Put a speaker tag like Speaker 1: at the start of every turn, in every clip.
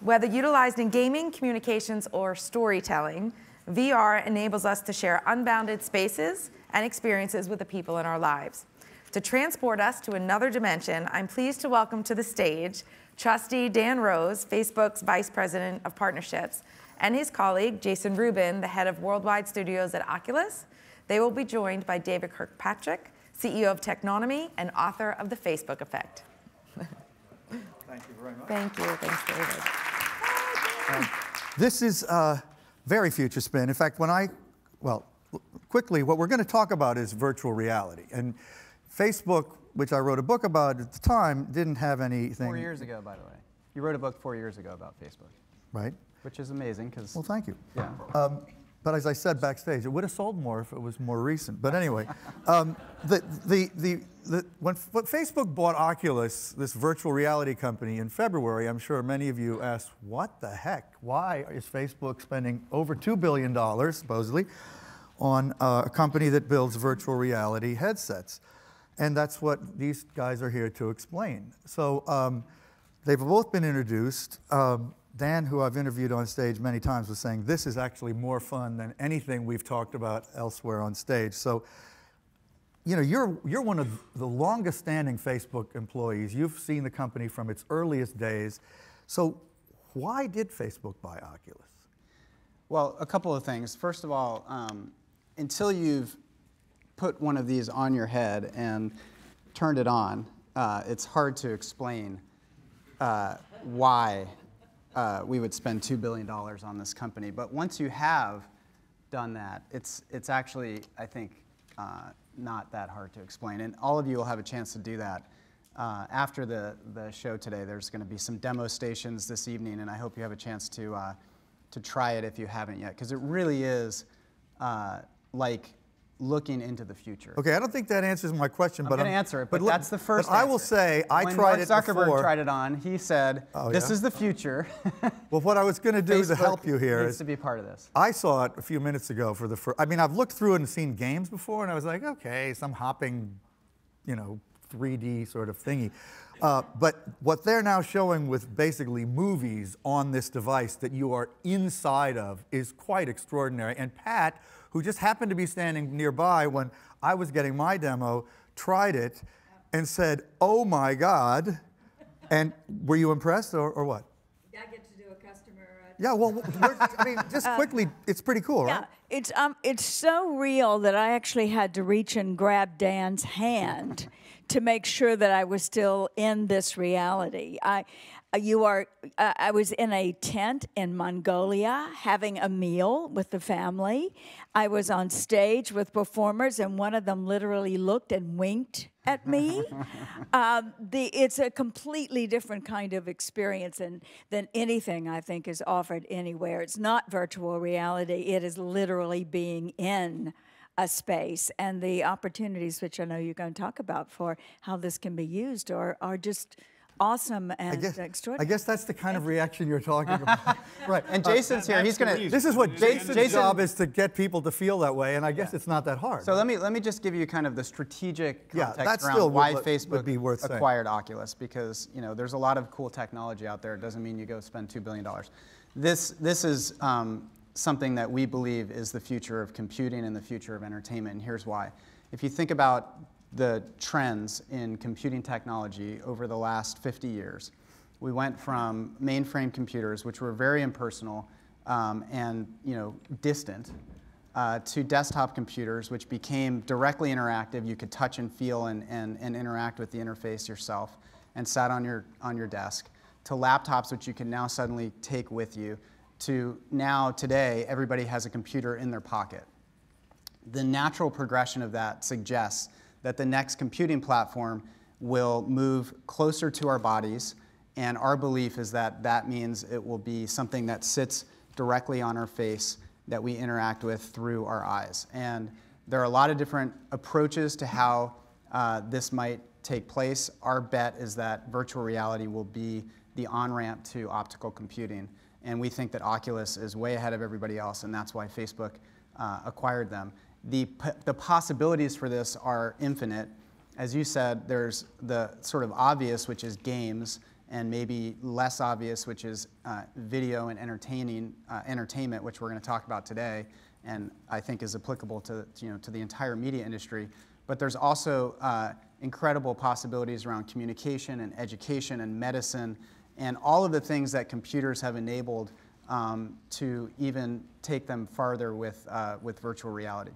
Speaker 1: Whether utilized in gaming, communications, or storytelling, VR enables us to share unbounded spaces and experiences with the people in our lives. To transport us to another dimension, I'm pleased to welcome to the stage Trustee Dan Rose, Facebook's Vice President of Partnerships, and his colleague, Jason Rubin, the head of Worldwide Studios at Oculus. They will be joined by David Kirkpatrick, CEO of Technonomy and author of The Facebook Effect.
Speaker 2: Thank you very much.
Speaker 1: Thank you. Thanks, David.
Speaker 2: This is very future spin. In fact, quickly, what we're going to talk about is virtual reality. And Facebook, which I wrote a book about at the time, didn't have anything.
Speaker 3: 4 years ago, by the way. You wrote a book 4 years ago about Facebook.
Speaker 2: Right.
Speaker 3: Which is amazing, because...
Speaker 2: Well, thank you.
Speaker 3: Yeah.
Speaker 2: But as I said backstage, it would have sold more if it was more recent. But anyway, when Facebook bought Oculus, this virtual reality company, in February, I'm sure many of you asked, what the heck? Why is Facebook spending over $2 billion, supposedly, on a company that builds virtual reality headsets? And that's what these guys are here to explain. So they've both been introduced. Dan, who I've interviewed on stage many times, was saying this is actually more fun than anything we've talked about elsewhere on stage. So, you know, you're one of the longest standing Facebook employees. You've seen the company from its earliest days. So why did Facebook buy Oculus?
Speaker 3: Well, a couple of things. First of all, until you've put one of these on your head and turned it on, it's hard to explain why we would spend $2 billion on this company. But once you have done that, it's actually, I think, not that hard to explain. And all of you will have a chance to do that. After the show today, there's going to be some demo stations this evening, and I hope you have a chance to try it if you haven't yet, because it really is like looking into the future.
Speaker 2: Okay, I don't think that answers my question,
Speaker 3: I'm going to answer it, but that's the first answer.
Speaker 2: I will say, I tried it before.
Speaker 3: When Mark Zuckerberg tried it on, he said, this is the future.
Speaker 2: Well, what I was going to do to help you here
Speaker 3: needs to be part of this.
Speaker 2: I saw it a few minutes ago for the first, I mean, I've looked through it and seen games before, and I was like, okay, some hopping, you know, 3D sort of thingy. But what they're now showing with basically movies on this device that you are inside of is quite extraordinary. And Pat, who just happened to be standing nearby when I was getting my demo, tried it and said, oh my God. And were you impressed or what?
Speaker 4: I get to do a customer.
Speaker 2: Yeah, well, I mean, just quickly, it's pretty cool, right?
Speaker 4: Yeah, it's so real that I actually had to reach and grab Dan's hand to make sure that I was still in this reality. I was in a tent in Mongolia having a meal with the family. I was on stage with performers, and one of them literally looked and winked at me. It's a completely different kind of experience than anything I think is offered anywhere. It's not virtual reality. It is literally being in a space, and the opportunities, which I know you're going to talk about for how this can be used, are just awesome and extraordinary.
Speaker 2: I guess that's the kind of reaction you're talking about. Right.
Speaker 3: And Jason's here. He's going to...
Speaker 2: This is what Jason's job is, to get people to feel that way, and I guess it's not that hard.
Speaker 3: So let me just give you kind of the strategic context around
Speaker 2: still
Speaker 3: why
Speaker 2: would
Speaker 3: Facebook
Speaker 2: be worth
Speaker 3: acquired Oculus, because, you know, there's a lot of cool technology out there. It doesn't mean you go spend $2 billion. This is something that we believe is the future of computing and the future of entertainment, and here's why. If you think about the trends in computing technology over the last 50 years, we went from mainframe computers, which were very impersonal and, you know, distant, to desktop computers, which became directly interactive. You could touch and feel and interact with the interface yourself, and sat on your desk, to laptops, which you can now suddenly take with you, to now, today, everybody has a computer in their pocket. The natural progression of that suggests that the next computing platform will move closer to our bodies, and our belief is that that means it will be something that sits directly on our face that we interact with through our eyes. And there are a lot of different approaches to how this might take place. Our bet is that virtual reality will be the on-ramp to optical computing. And we think that Oculus is way ahead of everybody else, and that's why Facebook acquired them. The possibilities for this are infinite. As you said, there's the sort of obvious, which is games and maybe less obvious, which is video and entertainment, which we're going to talk about today, and I think is applicable to the entire media industry. But there's also incredible possibilities around communication and education and medicine and all of the things that computers have enabled to even take them farther with virtual reality.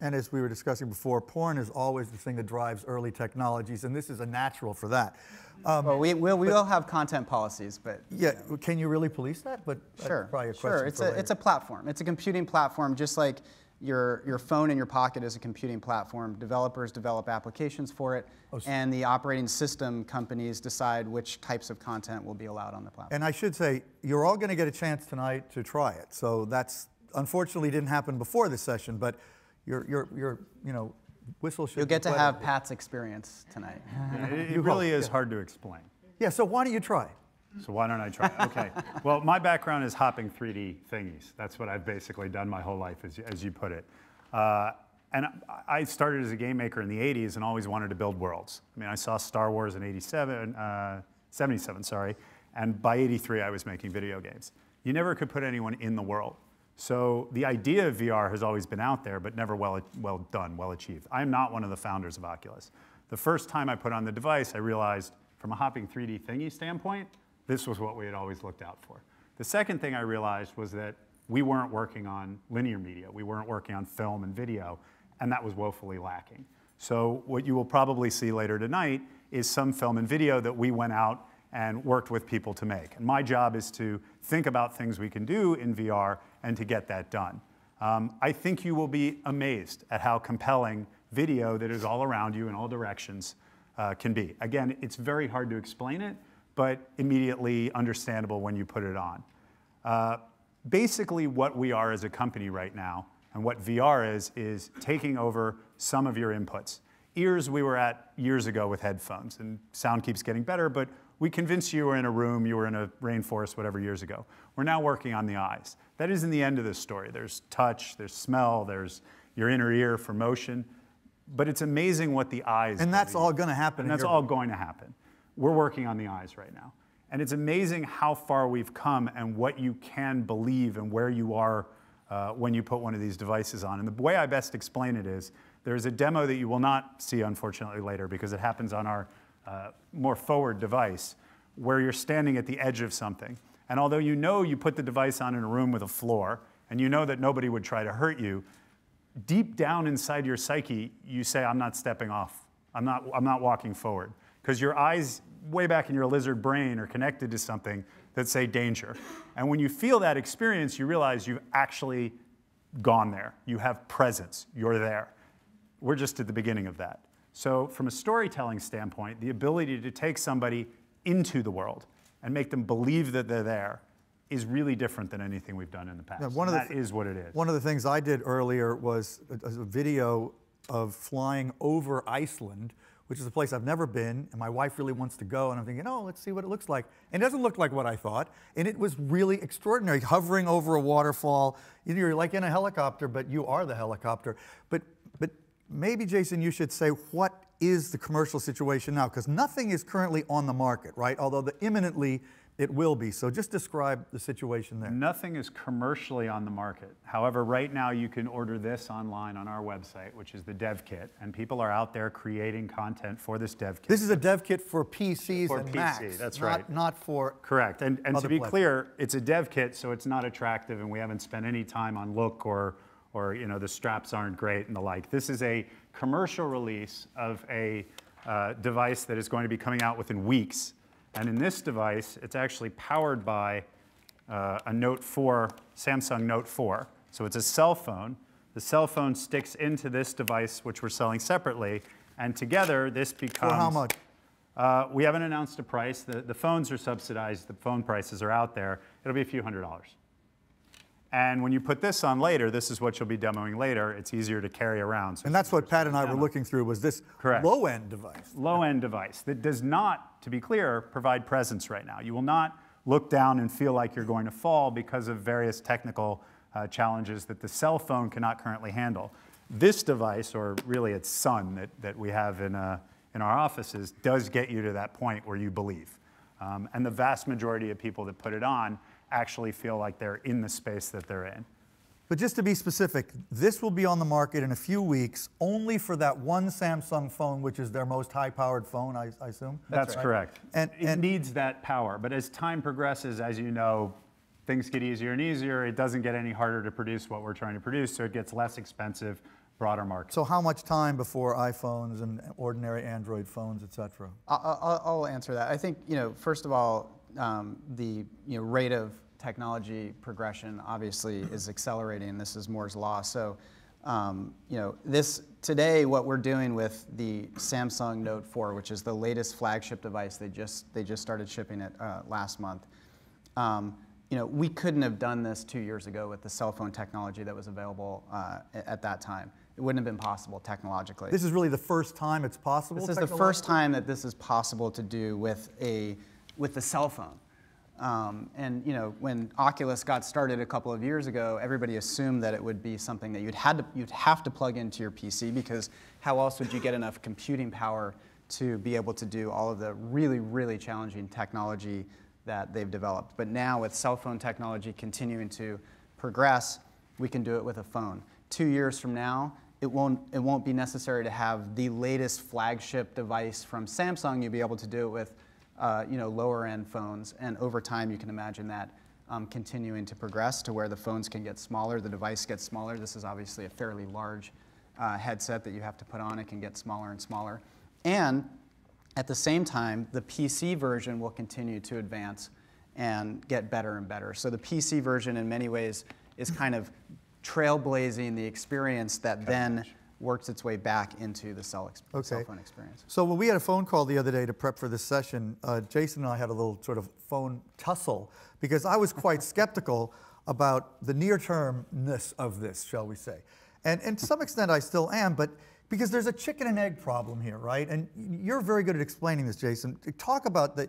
Speaker 2: And as we were discussing before, porn is always the thing that drives early technologies, and this is a natural for that.
Speaker 3: Well, we will have content policies, but
Speaker 2: yeah, can you really police that? But
Speaker 3: sure,
Speaker 2: probably a
Speaker 3: sure.
Speaker 2: question
Speaker 3: It's a platform. It's a computing platform, just like your phone in your pocket is a computing platform. Developers develop applications for it, and the operating system companies decide which types of content will be allowed on the platform.
Speaker 2: And I should say, you're all going to get a chance tonight to try it. So that's unfortunately didn't happen before this session, but your whistle should.
Speaker 3: You'll get
Speaker 2: be
Speaker 3: to
Speaker 2: wet
Speaker 3: have
Speaker 2: over.
Speaker 3: Pat's experience tonight.
Speaker 5: It really is hard to explain.
Speaker 2: Yeah, so why don't you try?
Speaker 5: So why don't I try? Okay. Well, my background is hopping 3D thingies. That's what I've basically done my whole life, as you put it. And I started as a game maker in the 80s and always wanted to build worlds. I mean, I saw Star Wars in 77, sorry, and by 83 I was making video games. You never could put anyone in the world. So the idea of VR has always been out there, but never well done, well achieved. I'm not one of the founders of Oculus. The first time I put on the device, I realized from a hopping 3D thingy standpoint, this was what we had always looked out for. The second thing I realized was that we weren't working on linear media. We weren't working on film and video, and that was woefully lacking. So what you will probably see later tonight is some film and video that we went out and worked with people to make. And my job is to think about things we can do in VR and to get that done. I think you will be amazed at how compelling video that is all around you in all directions can be. Again, it's very hard to explain it, but immediately understandable when you put it on. Basically what we are as a company right now, and what VR is taking over some of your inputs. Ears we were at years ago with headphones, and sound keeps getting better, but we convinced you were in a room, you were in a rainforest, whatever, years ago. We're now working on the eyes. That isn't the end of the story. There's touch, there's smell, there's your inner ear for motion, but it's amazing what the eyes
Speaker 2: And that's all going to happen.
Speaker 5: And that's all going to happen. We're working on the eyes right now. And it's amazing how far we've come and what you can believe and where you are when you put one of these devices on. And the way I best explain it is, there's a demo that you will not see, unfortunately, later, because it happens on our more forward device, where you're standing at the edge of something. And although you know you put the device on in a room with a floor, and you know that nobody would try to hurt you, deep down inside your psyche, you say, I'm not stepping off. I'm not walking forward. Because your eyes, way back in your lizard brain, are connected to something that say danger. And when you feel that experience, you realize you've actually gone there. You have presence. You're there. We're just at the beginning of that. So from a storytelling standpoint, the ability to take somebody into the world and make them believe that they're there is really different than anything we've done in the past.
Speaker 2: Now,
Speaker 5: that is what it is.
Speaker 2: One of the things I did earlier was a video of flying over Iceland, which is a place I've never been, and my wife really wants to go, and I'm thinking, oh, let's see what it looks like. And it doesn't look like what I thought, and it was really extraordinary, hovering over a waterfall. You're like in a helicopter, but you are the helicopter. But maybe, Jason, you should say, what is the commercial situation now? Because nothing is currently on the market, right? Although imminently it will be. So just describe the situation there.
Speaker 5: Nothing is commercially on the market. However, right now you can order this online on our website, which is the dev kit, and people are out there creating content for this dev kit.
Speaker 2: This is a dev kit for PCs
Speaker 5: for
Speaker 2: and
Speaker 5: PC,
Speaker 2: Macs.
Speaker 5: that's right.
Speaker 2: Not for
Speaker 5: Correct. And to
Speaker 2: other
Speaker 5: be
Speaker 2: platforms.
Speaker 5: clear, it's a dev kit, so it's not attractive, and we haven't spent any time on look or the straps aren't great and the like. This is a commercial release of a device that is going to be coming out within weeks. And in this device, it's actually powered by a Note 4, Samsung Note 4. So it's a cell phone. The cell phone sticks into this device, which we're selling separately. And together, this becomes...
Speaker 2: For how much?
Speaker 5: We haven't announced a price. The phones are subsidized. The phone prices are out there. It'll be a few $100s. And when you put this on later, this is what you'll be demoing later. It's easier to carry around. So
Speaker 2: And that's what Pat and I were looking through, was this low-end device.
Speaker 5: Low-end device that does not, to be clear, provide presence right now. You will not look down and feel like you're going to fall because of various technical challenges that the cell phone cannot currently handle. This device, or really its son that we have in our offices, does get you to that point where you believe. And the vast majority of people that put it on actually feel like they're in the space that they're in.
Speaker 2: But just to be specific, this will be on the market in a few weeks only for that one Samsung phone, which is their most high-powered phone, I assume?
Speaker 5: That's correct.
Speaker 2: And
Speaker 5: it needs that power. But as time progresses, as you know, things get easier and easier. It doesn't get any harder to produce what we're trying to produce, so it gets less expensive, broader market.
Speaker 2: So how much time before iPhones and ordinary Android phones, et cetera?
Speaker 3: I'll answer that. I think, first of all, the rate of technology progression obviously is accelerating. This is Moore's law. So, today what we're doing with the Samsung Note 4, which is the latest flagship device, they just started shipping it last month. We couldn't have done this 2 years ago with the cell phone technology that was available at that time. It wouldn't have been possible technologically.
Speaker 2: This is really the first time it's possible?
Speaker 3: This is the first time that this is possible to do with the cell phone. When Oculus got started a couple of years ago, everybody assumed that it would be something that you'd have to plug into your PC, because how else would you get enough computing power to be able to do all of the really, really challenging technology that they've developed. But now with cell phone technology continuing to progress, we can do it with a phone. 2 years from now, it won't be necessary to have the latest flagship device from Samsung. You'll be able to do it with lower end phones, and over time you can imagine that continuing to progress to where the phones can get smaller, the device gets smaller. This is obviously a fairly large headset that you have to put on. It can get smaller and smaller. And at the same time, the PC version will continue to advance and get better and better. So the PC version in many ways is kind of trailblazing the experience that then works its way back into the cell phone experience.
Speaker 2: So when we had a phone call the other day to prep for this session, Jason and I had a little sort of phone tussle, because I was quite skeptical about the near-termness of this, shall we say. And to some extent I still am, but because there's a chicken and egg problem here, right? And you're very good at explaining this, Jason. Talk about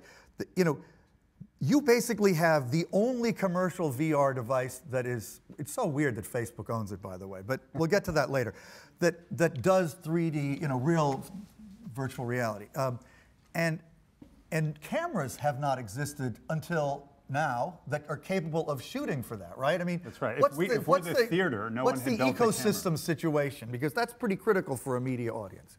Speaker 2: you basically have the only commercial VR device that is, it's so weird that Facebook owns it, by the way, but we'll get to that later, that does 3D, real virtual reality. And cameras have not existed until now that are capable of shooting for that, right? I mean,
Speaker 5: that's right. If we're the theater, no one had built the
Speaker 2: What's the ecosystem situation? Because that's pretty critical for a media audience.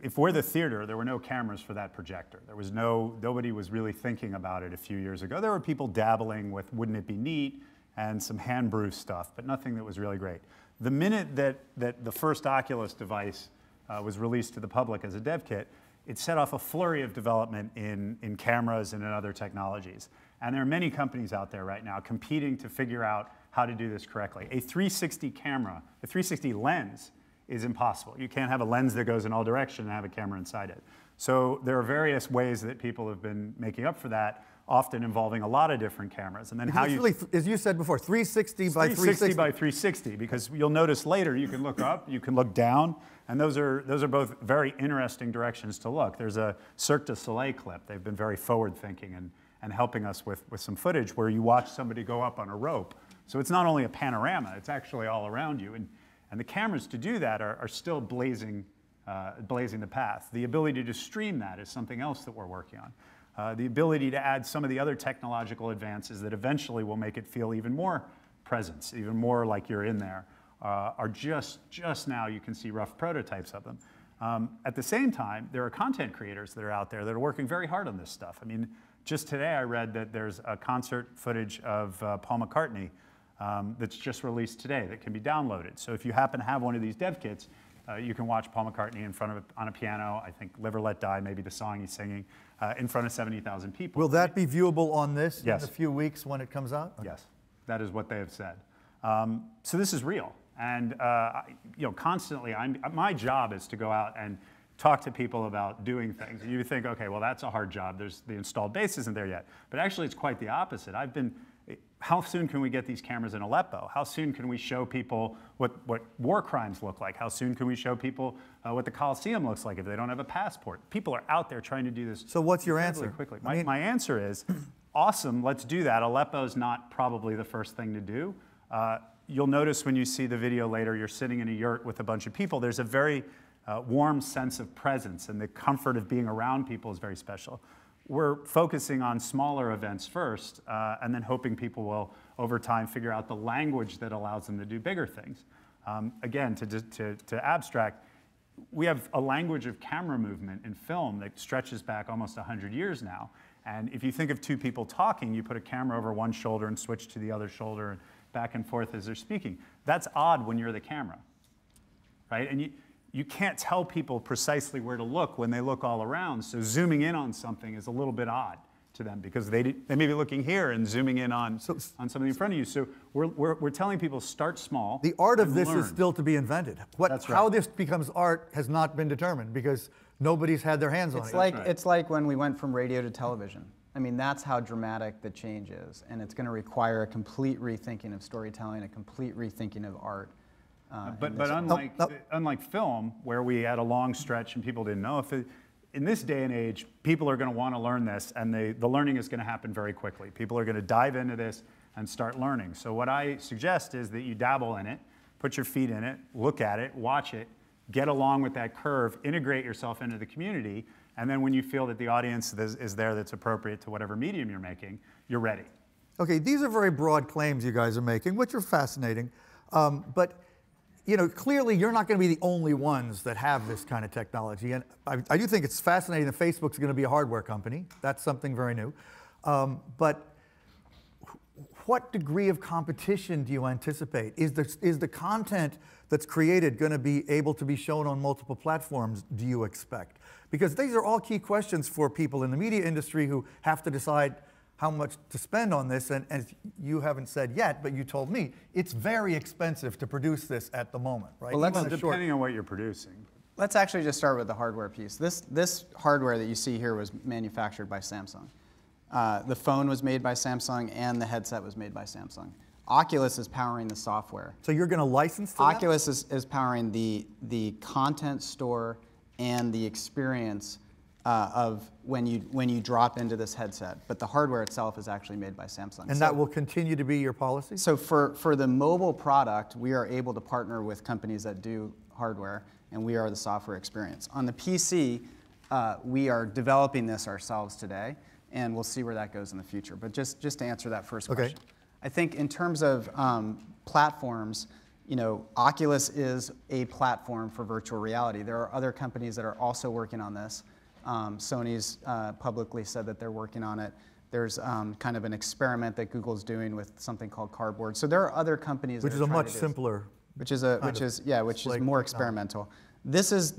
Speaker 5: If we're the theater, there were no cameras for that projector. There was nobody was really thinking about it a few years ago. There were people dabbling with wouldn't it be neat and some hand brew stuff, but nothing that was really great. The minute that the first Oculus device was released to the public as a dev kit, it set off a flurry of development in cameras and in other technologies. And there are many companies out there right now competing to figure out how to do this correctly. A 360 camera, a 360 lens is impossible. You can't have a lens that goes in all directions and have a camera inside it. So there are various ways that people have been making up for that, often involving a lot of different cameras. And then how you...
Speaker 2: Really, as you said before, 360 by 360.
Speaker 5: 360 by 360, because you'll notice later you can look up, you can look down, and those are both very interesting directions to look. There's a Cirque du Soleil clip. They've been very forward-thinking and helping us with some footage where you watch somebody go up on a rope. So it's not only a panorama, it's actually all around you. And the cameras to do that are still blazing the path. The ability to stream that is something else that we're working on. The ability to add some of the other technological advances that eventually will make it feel even more presence, even more like you're in there, are just now you can see rough prototypes of them. At the same time, there are content creators that are out there that are working very hard on this stuff. I mean, just today I read that there's a concert footage of Paul McCartney that's just released today that can be downloaded. So if you happen to have one of these dev kits, you can watch Paul McCartney on a piano, I think Live or Let Die, maybe the song he's singing, in front of 70,000 people.
Speaker 2: Will that be viewable on this
Speaker 5: Yes.
Speaker 2: in a few weeks when it comes out? Okay.
Speaker 5: Yes, that is what they have said. So this is real. And constantly, my job is to go out and talk to people about doing things. You think, okay, well, that's a hard job. The installed base isn't there yet. But actually, it's quite the opposite. How soon can we get these cameras in Aleppo? How soon can we show people what war crimes look like? How soon can we show people what the Coliseum looks like if they don't have a passport? People are out there trying to do this.
Speaker 2: So what's your answer?
Speaker 5: Quickly. My answer is, awesome, let's do that. Aleppo's not probably the first thing to do. You'll notice when you see the video later, you're sitting in a yurt with a bunch of people. There's a very warm sense of presence, and the comfort of being around people is very special. we're focusing on smaller events first, and then hoping people will, over time, figure out the language that allows them to do bigger things. Again, to abstract, we have a language of camera movement in film that stretches back almost 100 years now. And if you think of two people talking, you put a camera over one shoulder and switch to the other shoulder and back and forth as they're speaking. That's odd when you're the camera, right? And you can't tell people precisely where to look when they look all around, so zooming in on something is a little bit odd to them because they may be looking here and zooming in on something in front of you. So we're telling people start small.
Speaker 2: The art of this
Speaker 5: learn.
Speaker 2: is still to be invented.
Speaker 5: That's right.
Speaker 2: How this becomes art has not been determined because nobody's had their hands on it.
Speaker 3: It's like when we went from radio to television. I mean, that's how dramatic the change is, and it's going to require a complete rethinking of storytelling, a complete rethinking of art.
Speaker 5: But unlike film, where we had a long stretch and people didn't know, in this day and age, people are going to want to learn this, and the learning is going to happen very quickly. People are going to dive into this and start learning. So what I suggest is that you dabble in it, put your feet in it, look at it, watch it, get along with that curve, integrate yourself into the community, and then when you feel that the audience is there that's appropriate to whatever medium you're making, you're ready.
Speaker 2: Okay, these are very broad claims you guys are making, which are fascinating. But you know, clearly you're not going to be the only ones that have this kind of technology. And I do think it's fascinating that Facebook's going to be a hardware company. That's something very new. But what degree of competition do you anticipate? Is the content that's created going to be able to be shown on multiple platforms, do you expect? Because these are all key questions for people in the media industry who have to decide how much to spend on this, and as you haven't said yet, but you told me, it's very expensive to produce this at the moment, right?
Speaker 3: Well,
Speaker 5: depending on what you're producing.
Speaker 3: Let's actually just start with the hardware piece. This hardware that you see here was manufactured by Samsung. The phone was made by Samsung, and the headset was made by Samsung. Oculus is powering the software.
Speaker 2: So you're going to license to
Speaker 3: Oculus is powering the content store and the experience of when you drop into this headset, but the hardware itself is actually made by Samsung.
Speaker 2: And that will continue to be your policy?
Speaker 3: So for the mobile product, we are able to partner with companies that do hardware, and we are the software experience. On the PC, we are developing this ourselves today, and we'll see where that goes in the future. But just to answer that first question, I think in terms of platforms, you know, Oculus is a platform for virtual reality. There are other companies that are also working on this. Sony's publicly said that they're working on it. There's kind of an experiment that Google's doing with something called Cardboard. So there are other companies
Speaker 2: which
Speaker 3: that
Speaker 2: is
Speaker 3: are
Speaker 2: a
Speaker 3: trying
Speaker 2: much
Speaker 3: to do
Speaker 2: simpler.
Speaker 3: which is more experimental. This is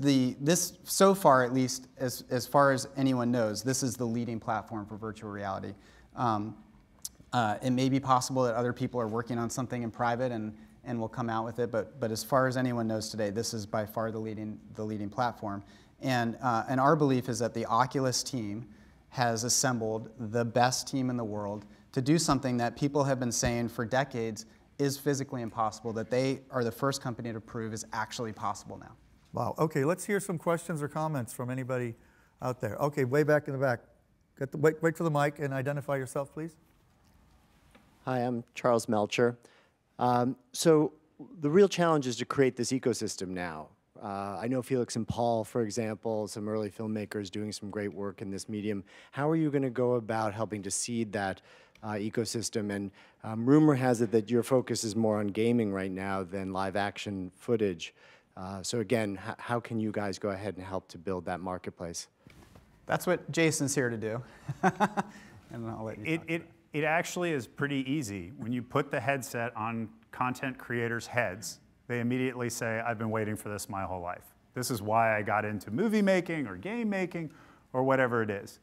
Speaker 3: so far, at least as far as anyone knows, this is the leading platform for virtual reality. It may be possible that other people are working on something in private and will come out with it, but as far as anyone knows today, this is by far the leading platform. And our belief is that the Oculus team has assembled the best team in the world to do something that people have been saying for decades is physically impossible, that they are the first company to prove is actually possible now.
Speaker 2: Wow. Okay, let's hear some questions or comments from anybody out there. Okay, way back in the back. Wait for the mic and identify yourself, please.
Speaker 6: Hi, I'm Charles Melchior. So the real challenge is to create this ecosystem now. I know Felix and Paul, for example, some early filmmakers doing some great work in this medium. How are you going to go about helping to seed that ecosystem? And rumor has it that your focus is more on gaming right now than live action footage. So again, how can you guys go ahead and help to build that marketplace?
Speaker 3: That's what Jason's here to do. And I'll let you talk.
Speaker 5: It actually is pretty easy. When you put the headset on content creators' heads, they immediately say, I've been waiting for this my whole life. This is why I got into movie making or game making or whatever it is.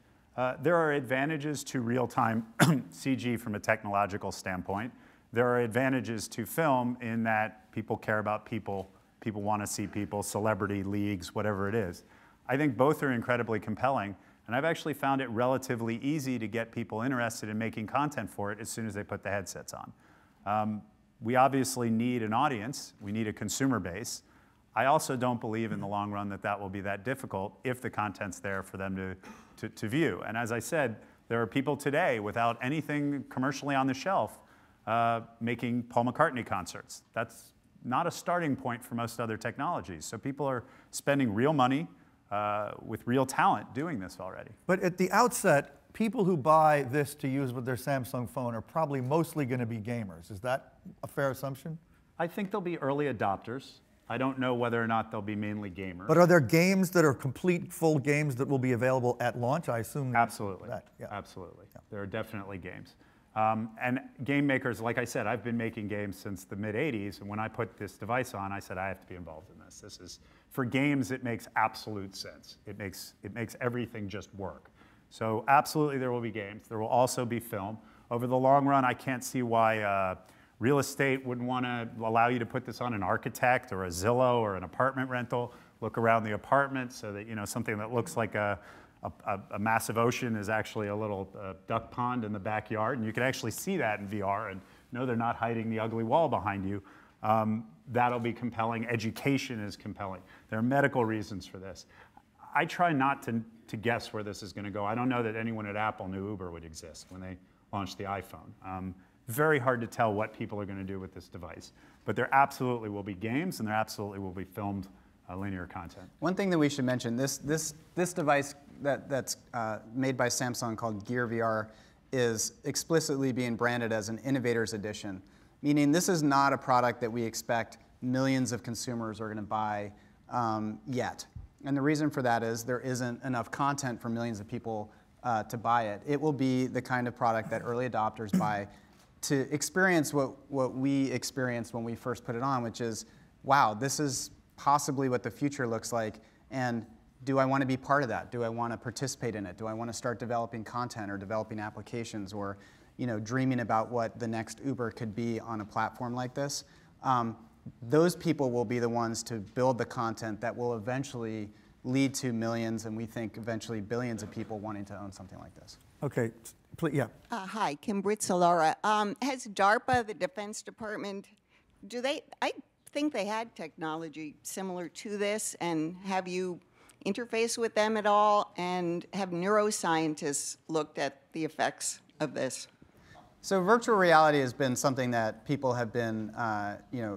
Speaker 5: There are advantages to real-time CG from a technological standpoint. There are advantages to film in that people care about people, people want to see people, celebrity leagues, whatever it is. I think both are incredibly compelling, and I've actually found it relatively easy to get people interested in making content for it as soon as they put the headsets on. We obviously need an audience. We need a consumer base. I also don't believe in the long run that that will be that difficult if the content's there for them to view. And as I said, there are people today without anything commercially on the shelf making Paul McCartney concerts. That's not a starting point for most other technologies. So people are spending real money with real talent doing this already.
Speaker 2: But at the outset, people who buy this to use with their Samsung phone are probably mostly going to be gamers. Is that a fair assumption?
Speaker 5: I think there'll be early adopters. I don't know whether or not they'll be mainly gamers.
Speaker 2: But are there games that are complete, full games that will be available at launch? I assume
Speaker 5: Absolutely.
Speaker 2: that. Yeah.
Speaker 5: Absolutely. Yeah. There are definitely games. And game makers, like I said, I've been making games since the mid-'80s, and when I put this device on, I said, I have to be involved in this. This is, for games, it makes absolute sense. It makes everything just work. So absolutely there will be games. There will also be film. Over the long run, I can't see why real estate wouldn't want to allow you to put this on an architect or a Zillow or an apartment rental, look around the apartment so that, you know, something that looks like a massive ocean is actually a little duck pond in the backyard, and you can actually see that in VR and know they're not hiding the ugly wall behind you. That'll be compelling. Education is compelling. There are medical reasons for this. I try not to guess where this is going to go. I don't know that anyone at Apple knew Uber would exist when they launched the iPhone. Very hard to tell what people are going to do with this device. But there absolutely will be games, and there absolutely will be filmed linear content.
Speaker 3: One thing that we should mention, this device that's made by Samsung called Gear VR is explicitly being branded as an Innovators Edition, meaning this is not a product that we expect millions of consumers are going to buy yet. And the reason for that is there isn't enough content for millions of people to buy it. It will be the kind of product that early adopters buy to experience what we experienced when we first put it on, which is, wow, this is possibly what the future looks like, and do I want to be part of that? Do I want to participate in it? Do I want to start developing content or developing applications, or, you know, dreaming about what the next Uber could be on a platform like this? Those people will be the ones to build the content that will eventually lead to millions, and we think eventually billions of people wanting to own something like this.
Speaker 2: Okay, please, yeah.
Speaker 7: Hi, Kim Britzalora. Has DARPA, the Defense Department, I think they had technology similar to this, and have you interfaced with them at all, and have neuroscientists looked at the effects of this?
Speaker 3: So virtual reality has been something that people have been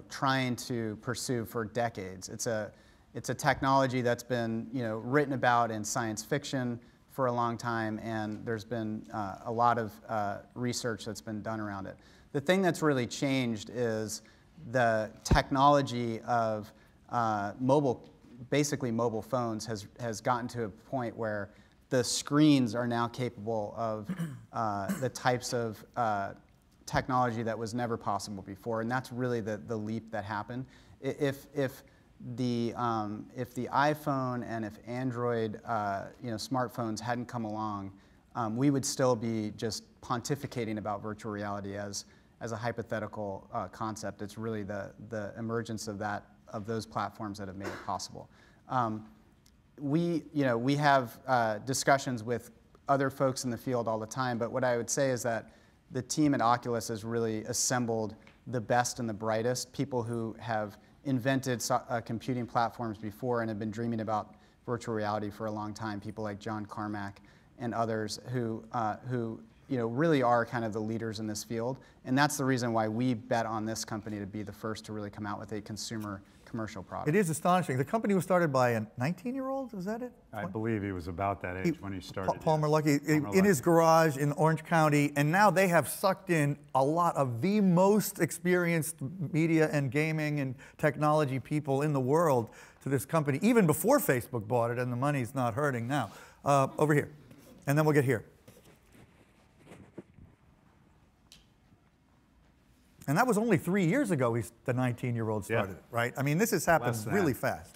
Speaker 3: trying to pursue for decades. It's a technology that's been written about in science fiction for a long time, and there's been a lot of research that's been done around it. The thing that's really changed is the technology of basically mobile phones has gotten to a point where the screens are now capable of the types of technology that was never possible before, and that's really the leap that happened. If the iPhone and if Android smartphones hadn't come along, we would still be just pontificating about virtual reality as a hypothetical concept. It's really the emergence of those platforms that have made it possible. We have discussions with other folks in the field all the time, but what I would say is that the team at Oculus has really assembled the best and the brightest, people who have invented computing platforms before and have been dreaming about virtual reality for a long time, people like John Carmack and others who really are kind of the leaders in this field. And that's the reason why we bet on this company to be the first to really come out with a consumer commercial product.
Speaker 2: It is astonishing. The company was started by a 19-year-old, is that it?
Speaker 5: I believe he was about that age when he started.
Speaker 2: Paul Merlucky, in his garage in Orange County, and now they have sucked in a lot of the most experienced media and gaming and technology people in the world to this company, even before Facebook bought it, and the money's not hurting now. Over here, and then we'll get here. And that was only 3 years ago the 19-year-old started it, right? I mean, this has happened really fast.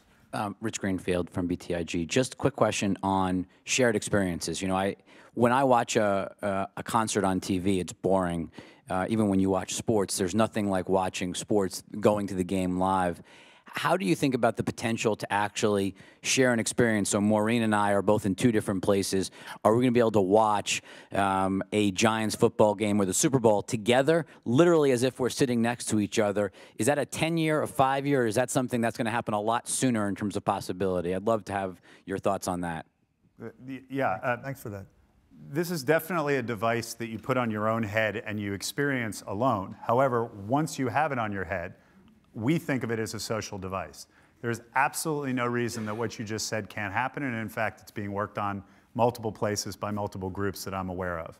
Speaker 8: Rich Greenfield from BTIG. Just a quick question on shared experiences. You know, when I watch a concert on TV, it's boring. Even when you watch sports, there's nothing like watching sports, going to the game live. How do you think about the potential to actually share an experience? So Maureen and I are both in two different places. Are we going to be able to watch a Giants football game or the Super Bowl together, literally as if we're sitting next to each other? Is that a 10-year, a 5-year, or is that something that's going to happen a lot sooner in terms of possibility? I'd love to have your thoughts on that.
Speaker 2: Thanks for that.
Speaker 5: This is definitely a device that you put on your own head and you experience alone. However, once you have it on your head, we think of it as a social device. There's absolutely no reason that what you just said can't happen, and in fact, it's being worked on multiple places by multiple groups that I'm aware of.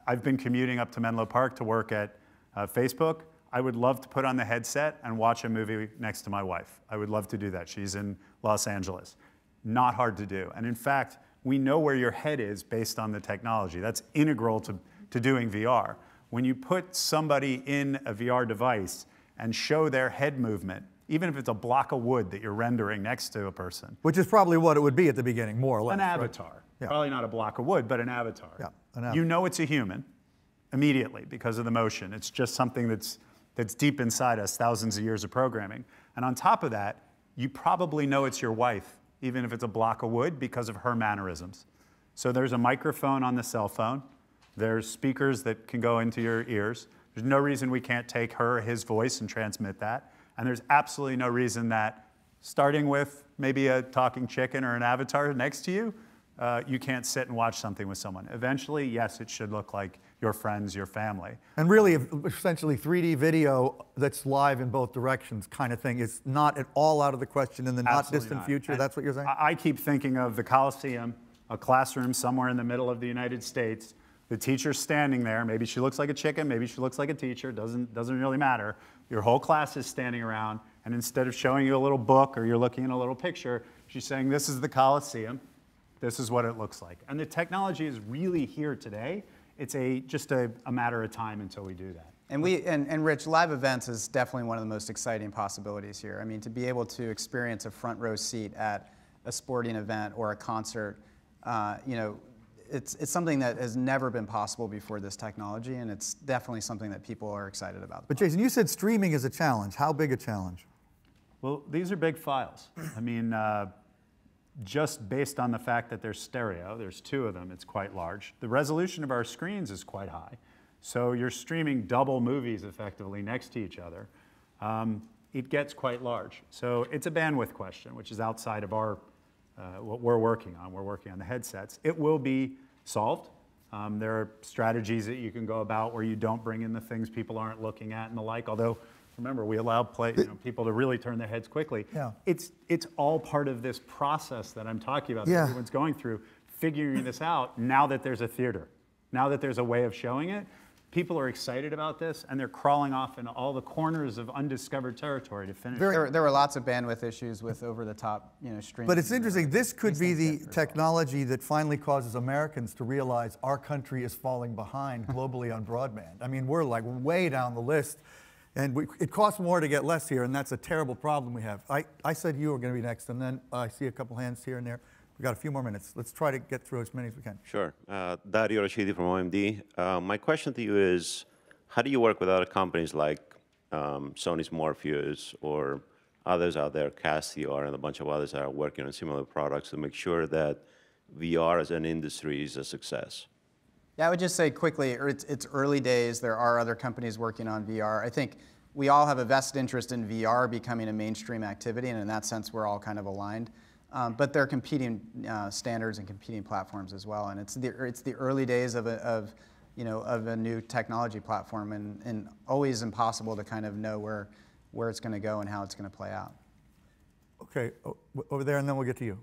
Speaker 5: I've been commuting up to Menlo Park to work at Facebook. I would love to put on the headset and watch a movie next to my wife. I would love to do that. She's in Los Angeles. Not hard to do. And in fact, we know where your head is based on the technology. That's integral to doing VR. When you put somebody in a VR device and show their head movement, even if it's a block of wood that you're rendering next to a person.
Speaker 2: Which is probably what it would be at the beginning, more or less.
Speaker 5: An avatar. Right? Yeah. Probably not a block of wood, but an avatar.
Speaker 2: Yeah, an avatar.
Speaker 5: You know it's a human immediately because of the motion. It's just something that's deep inside us, thousands of years of programming. And on top of that, you probably know it's your wife, even if it's a block of wood, because of her mannerisms. So there's a microphone on the cell phone. There's speakers that can go into your ears. There's no reason we can't take her or his voice and transmit that. And there's absolutely no reason that, starting with maybe a talking chicken or an avatar next to you, you can't sit and watch something with someone. Eventually, yes, it should look like your friends, your family.
Speaker 2: And really, essentially 3D video that's live in both directions kind of thing is not at all out of the question in the not distant future.
Speaker 5: And
Speaker 2: that's what you're saying?
Speaker 5: I keep thinking of the Coliseum, a classroom somewhere in the middle of the United States. The teacher's standing there. Maybe she looks like a chicken, maybe she looks like a teacher. Doesn't really matter. Your whole class is standing around, and instead of showing you a little book or you're looking at a little picture, she's saying, this is the Coliseum. This is what it looks like. And the technology is really here today. It's just a matter of time until we do that.
Speaker 3: And Rich, live events is definitely one of the most exciting possibilities here. I mean, to be able to experience a front row seat at a sporting event or a concert, you know, it's something that has never been possible before this technology, and it's definitely something that people are excited about.
Speaker 2: But Jason, you said streaming is a challenge. How big a challenge?
Speaker 5: Well, these are big files. I mean, just based on the fact that they're stereo, there's 2 of them, it's quite large. The resolution of our screens is quite high. So you're streaming double movies effectively next to each other. It gets quite large. So it's a bandwidth question, which is outside of our what we're working on. We're working on the headsets. It will be solved. There are strategies that you can go about where you don't bring in the things people aren't looking at and the like, although remember, we allow people to really turn their heads quickly.
Speaker 2: Yeah.
Speaker 5: It's all part of this process that I'm talking about that everyone's going through, figuring this out now that there's a theater, now that there's a way of showing it. People are excited about this, and they're crawling off into all the corners of undiscovered territory to finish.
Speaker 3: There were lots of bandwidth issues with over-the-top, streaming.
Speaker 2: But it's interesting. This could be the technology that finally causes Americans to realize our country is falling behind globally on broadband. I mean, we're like way down the list, and it costs more to get less here, and that's a terrible problem we have. I said you were going to be next, and then I see a couple hands here and there. We've got a few more minutes. Let's try to get through as many as we can.
Speaker 9: Sure. Dario Rashidi from OMD. My question to you is, how do you work with other companies like Sony's Morpheus or others out there, Casio and a bunch of others that are working on similar products to make sure that VR as an industry is a success?
Speaker 3: Yeah, I would just say quickly, it's early days. There are other companies working on VR. I think we all have a vested interest in VR becoming a mainstream activity, and in that sense, we're all kind of aligned. But there are competing standards and competing platforms as well, and it's the early days of a new technology platform, and always impossible to kind of know where it's going to go and how it's going to play out.
Speaker 2: Okay, over there, and then we'll get to you.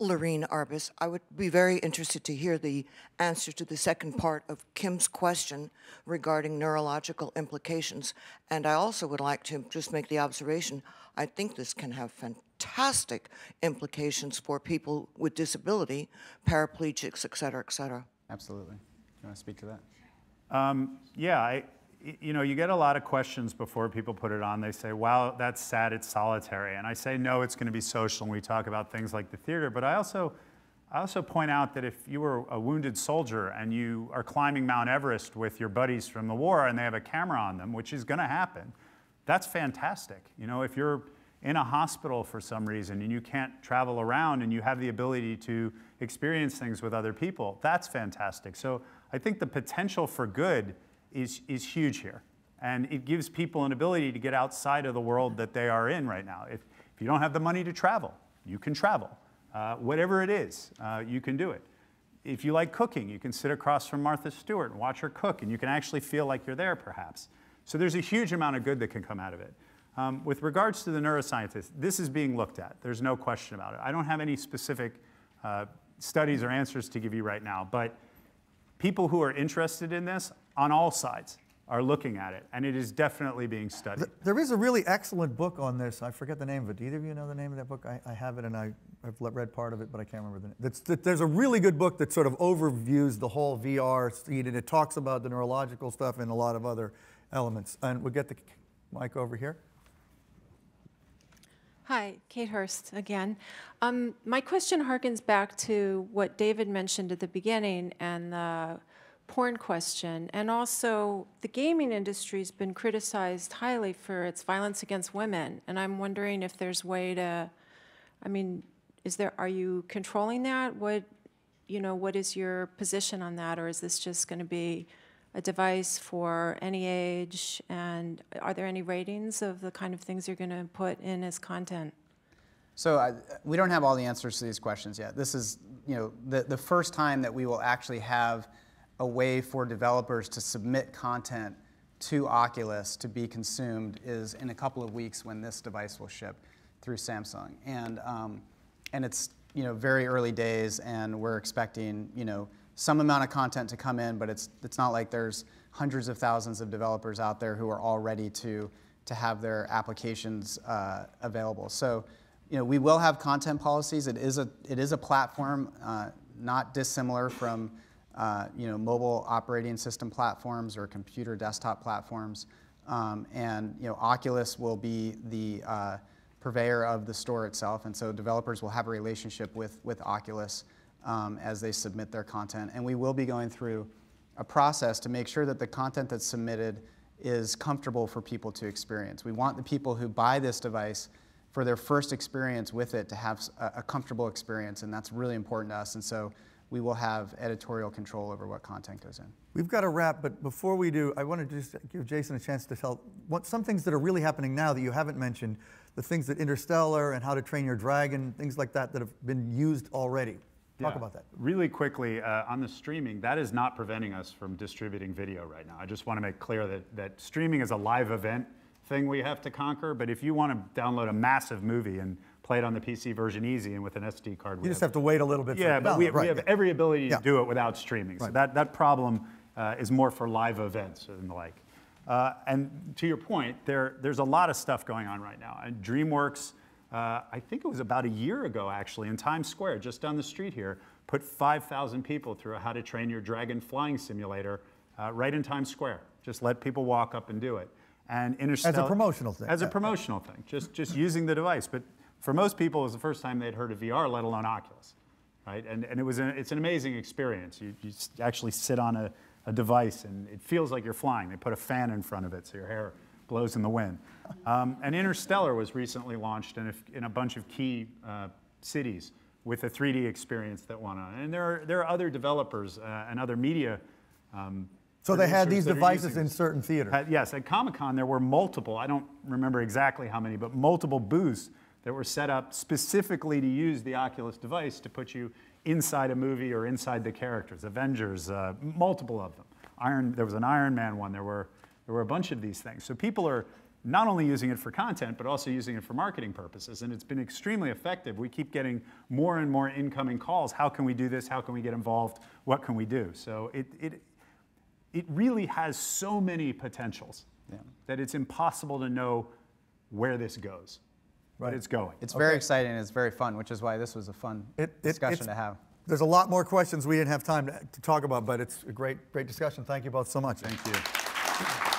Speaker 10: Lorene Arbus, I would be very interested to hear the answer to the second part of Kim's question regarding neurological implications. And I also would like to just make the observation, I think this can have fantastic implications for people with disability, paraplegics, et cetera, et cetera.
Speaker 3: Absolutely. You want to speak to that?
Speaker 5: Yeah, you get a lot of questions before people put it on. They say, wow, that's sad, it's solitary. And I say, no, it's going to be social, and we talk about things like the theater. But I also point out that if you were a wounded soldier and you are climbing Mount Everest with your buddies from the war and they have a camera on them, which is going to happen, that's fantastic. If you're in a hospital for some reason and you can't travel around and you have the ability to experience things with other people, that's fantastic. So I think the potential for good is huge here. And it gives people an ability to get outside of the world that they are in right now. If you don't have the money to travel, you can travel. Whatever it is, you can do it. If you like cooking, you can sit across from Martha Stewart and watch her cook, and you can actually feel like you're there, perhaps. So there's a huge amount of good that can come out of it. With regards to the neuroscientists, this is being looked at. There's no question about it. I don't have any specific studies or answers to give you right now, but people who are interested in this on all sides are looking at it, and it is definitely being studied.
Speaker 2: There is a really excellent book on this. I forget the name of it. Do either of you know the name of that book? I have it, and I've read part of it, but I can't remember the name. There's a really good book that sort of overviews the whole VR scene, and it talks about the neurological stuff and a lot of other elements. And we'll get the mic over here.
Speaker 11: Hi, Kate Hurst again. My question harkens back to what David mentioned at the beginning and the porn question, and also the gaming industry's been criticized highly for its violence against women, and I'm wondering if there's way to, I mean, are you controlling that? What is your position on that, or is this just going to be a device for any age, and are there any ratings of the kind of things you're going to put in as content?
Speaker 3: So we don't have all the answers to these questions yet. This is, the first time that we will actually have a way for developers to submit content to Oculus to be consumed is in a couple of weeks when this device will ship through Samsung. And it's very early days, and we're expecting some amount of content to come in, but it's not like there's hundreds of thousands of developers out there who are all ready to have their applications available. So we will have content policies. It is a platform not dissimilar from mobile operating system platforms or computer desktop platforms. And Oculus will be the purveyor of the store itself, and so developers will have a relationship with Oculus as they submit their content. And we will be going through a process to make sure that the content that's submitted is comfortable for people to experience. We want the people who buy this device for their first experience with it to have a comfortable experience, and that's really important to us. And so we will have editorial control over what content goes in.
Speaker 2: We've got to wrap, but before we do, I want to just give Jason a chance to tell some things that are really happening now that you haven't mentioned, the things that Interstellar and How to Train Your Dragon, things like that that have been used already. Talk about that.
Speaker 5: Really quickly, on the streaming, that is not preventing us from distributing video right now. I just want to make clear that streaming is a live event thing we have to conquer, but if you want to download a massive movie and play it on the PC version easy and with an SD card.
Speaker 2: You just have to wait a little bit.
Speaker 5: Yeah, but we have every ability to do it without streaming. So that problem is more for live events and the like. And to your point, there's a lot of stuff going on right now. And DreamWorks, I think it was about a year ago actually, in Times Square, just down the street here, put 5,000 people through a How to Train Your Dragon flying simulator right in Times Square. Just let people walk up and do it. And Interstellar,
Speaker 2: as a promotional thing.
Speaker 5: As a promotional thing, just using the device. But for most people, it was the first time they'd heard of VR, let alone Oculus, right? And it's an amazing experience. You actually sit on a device, and it feels like you're flying. They put a fan in front of it, so your hair blows in the wind. And Interstellar was recently launched in a bunch of key cities with a 3D experience that went on. And there are other developers and other media
Speaker 2: so they had these devices in certain theaters?
Speaker 5: Yes, at Comic-Con there were multiple, I don't remember exactly how many, but multiple booths that were set up specifically to use the Oculus device to put you inside a movie or inside the characters. Avengers, multiple of them. There was an Iron Man one, there were a bunch of these things. So people are not only using it for content, but also using it for marketing purposes, and it's been extremely effective. We keep getting more and more incoming calls. How can we do this? How can we get involved? What can we do? So it really has so many potentials that it's impossible to know where this goes, but it's going.
Speaker 3: It's very exciting and it's very fun, which is why this was a fun discussion to have.
Speaker 2: There's a lot more questions we didn't have time to talk about, but it's a great discussion. Thank you both so much.
Speaker 5: Thank you.